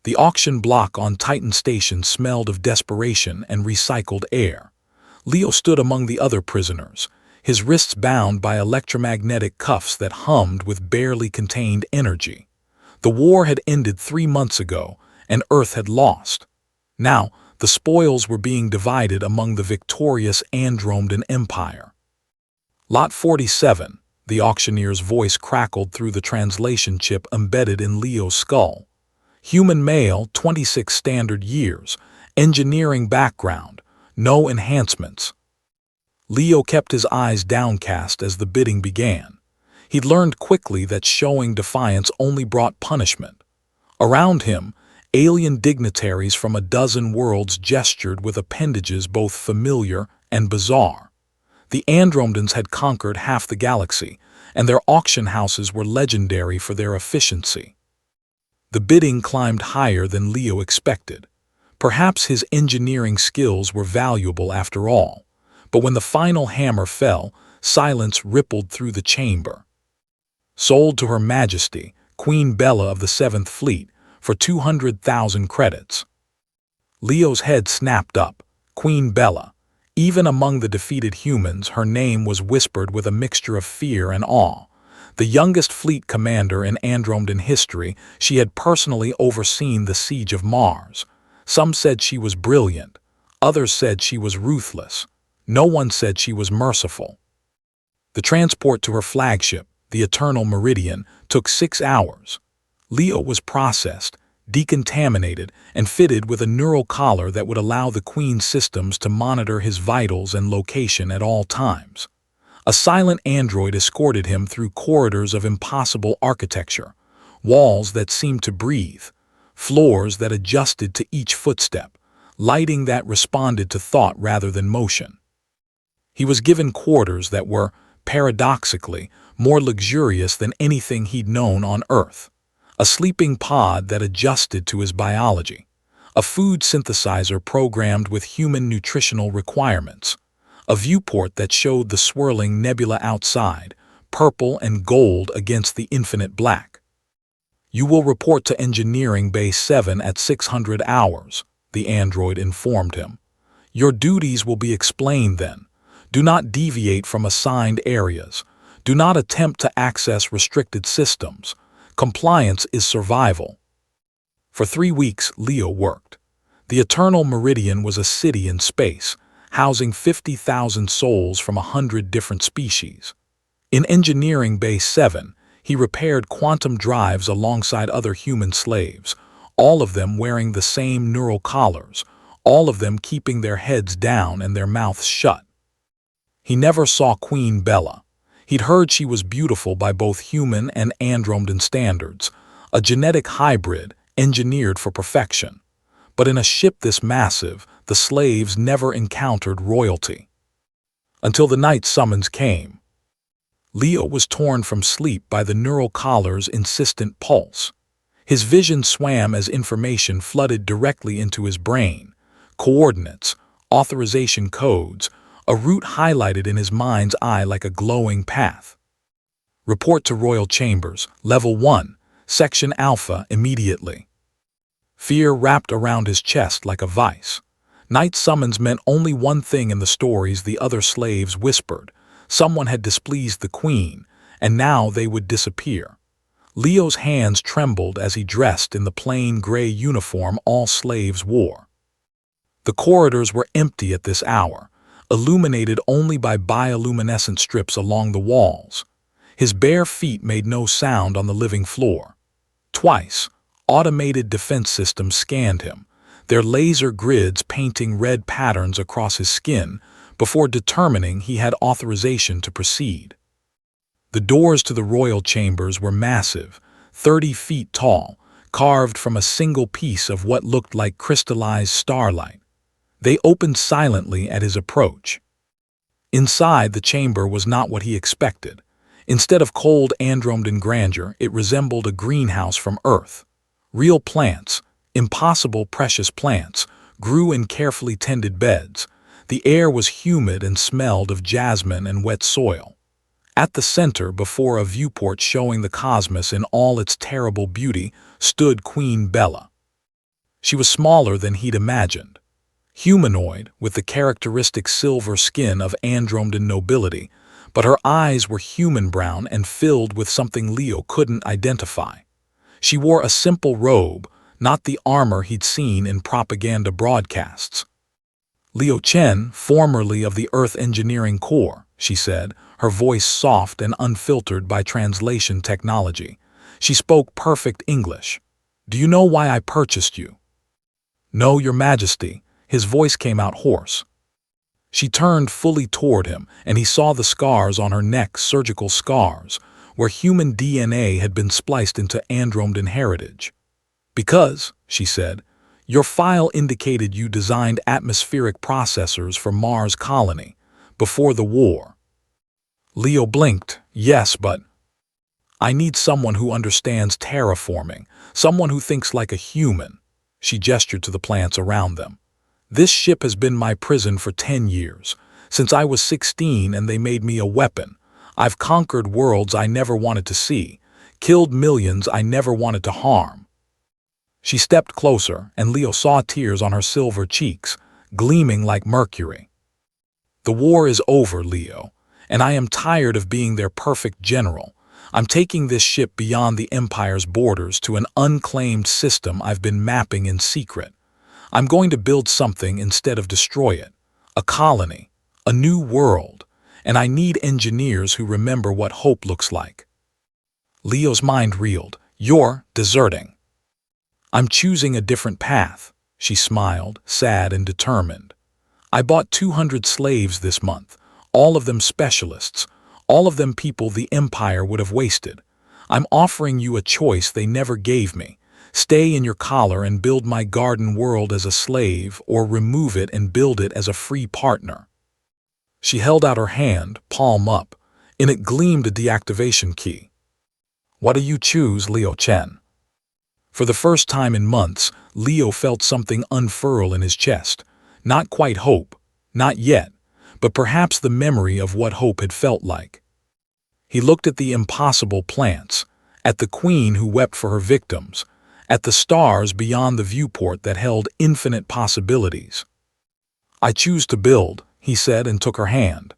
The auction block on Titan Station smelled of desperation and recycled air. Leo stood among the other prisoners, his wrists bound by electromagnetic cuffs that hummed with barely contained energy. The war had ended 3 months ago, and Earth had lost. Now, the spoils were being divided among the victorious Andromedan Empire. Lot 47, the auctioneer's voice crackled through the translation chip embedded in Leo's skull. Human male, 26 standard years, engineering background, no enhancements. Leo kept his eyes downcast as the bidding began. He'd learned quickly that showing defiance only brought punishment. Around him, alien dignitaries from a dozen worlds gestured with appendages both familiar and bizarre. The Andromedans had conquered half the galaxy, and their auction houses were legendary for their efficiency. The bidding climbed higher than Leo expected. Perhaps his engineering skills were valuable after all, but when the final hammer fell, silence rippled through the chamber. Sold to Her Majesty, Queen Bella of the 7th Fleet, for 200,000 credits. Leo's head snapped up. Queen Bella. Even among the defeated humans, her name was whispered with a mixture of fear and awe. The youngest fleet commander in Andromedan history, she had personally overseen the siege of Mars. Some said she was brilliant. Others said she was ruthless. No one said she was merciful. The transport to her flagship, the Eternal Meridian, took 6 hours. Leo was processed, decontaminated, and fitted with a neural collar that would allow the Queen's systems to monitor his vitals and location at all times. A silent android escorted him through corridors of impossible architecture, walls that seemed to breathe, floors that adjusted to each footstep, lighting that responded to thought rather than motion. He was given quarters that were, paradoxically, more luxurious than anything he'd known on Earth. A sleeping pod that adjusted to his biology, a food synthesizer programmed with human nutritional requirements, a viewport that showed the swirling nebula outside, purple and gold against the infinite black. "You will report to Engineering Base 7 at 600 hours, the android informed him. "Your duties will be explained then. Do not deviate from assigned areas. Do not attempt to access restricted systems. Compliance is survival." For 3 weeks, Leo worked. The Eternal Meridian was a city in space, housing 50,000 souls from 100 different species. In Engineering Base 7, he repaired quantum drives alongside other human slaves, all of them wearing the same neural collars, all of them keeping their heads down and their mouths shut. He never saw Queen Bella. He'd heard she was beautiful by both human and Andromedan standards, a genetic hybrid engineered for perfection. But in a ship this massive, the slaves never encountered royalty. Until the night summons came. Leo was torn from sleep by the neural collar's insistent pulse. His vision swam as information flooded directly into his brain. Coordinates, authorization codes, a route highlighted in his mind's eye like a glowing path. "Report to Royal Chambers, Level 1, Section Alpha immediately." Fear wrapped around his chest like a vice. Night summons meant only one thing in the stories the other slaves whispered. Someone had displeased the Queen, and now they would disappear. Leo's hands trembled as he dressed in the plain gray uniform all slaves wore. The corridors were empty at this hour, illuminated only by bioluminescent strips along the walls. His bare feet made no sound on the living floor. Twice, automated defense systems scanned him, their laser grids painting red patterns across his skin before determining he had authorization to proceed. The doors to the royal chambers were massive, 30 feet tall, carved from a single piece of what looked like crystallized starlight. They opened silently at his approach. Inside, the chamber was not what he expected. Instead of cold Andromedan grandeur, it resembled a greenhouse from Earth. Real plants, impossible precious plants, grew in carefully tended beds. The air was humid and smelled of jasmine and wet soil. At the center, before a viewport showing the cosmos in all its terrible beauty, stood Queen Bella. She was smaller than he'd imagined. Humanoid, with the characteristic silver skin of Andromedan nobility, but her eyes were human brown and filled with something Leo couldn't identify. She wore a simple robe, not the armor he'd seen in propaganda broadcasts. "Leo Chen, formerly of the Earth Engineering Corps," she said, her voice soft and unfiltered by translation technology. She spoke perfect English. "Do you know why I purchased you?" "No, Your Majesty." His voice came out hoarse. She turned fully toward him, and he saw the scars on her neck, surgical scars, where human DNA had been spliced into Andromedan heritage. "Because," she said, "your file indicated you designed atmospheric processors for Mars colony, before the war." Leo blinked. "Yes, but I need someone who understands terraforming, someone who thinks like a human." She gestured to the plants around them. "This ship has been my prison for 10 years. Since I was 16 and they made me a weapon. I've conquered worlds I never wanted to see, killed millions I never wanted to harm." She stepped closer, and Leo saw tears on her silver cheeks, gleaming like mercury. "The war is over, Leo, and I am tired of being their perfect general. I'm taking this ship beyond the Empire's borders to an unclaimed system I've been mapping in secret. I'm going to build something instead of destroy it. A colony, a new world, and I need engineers who remember what hope looks like." Leo's mind reeled. "You're deserting." "I'm choosing a different path," she smiled, sad and determined. "I bought 200 slaves this month, all of them specialists, all of them people the Empire would have wasted. I'm offering you a choice they never gave me. Stay in your collar and build my garden world as a slave, or remove it and build it as a free partner." She held out her hand, palm up. In it gleamed a deactivation key. "What do you choose, Leo Chen?" For the first time in months, Leo felt something unfurl in his chest. Not quite hope, not yet, but perhaps the memory of what hope had felt like. He looked at the impossible plants, at the queen who wept for her victims, at the stars beyond the viewport that held infinite possibilities. "I choose to build," he said and took her hand.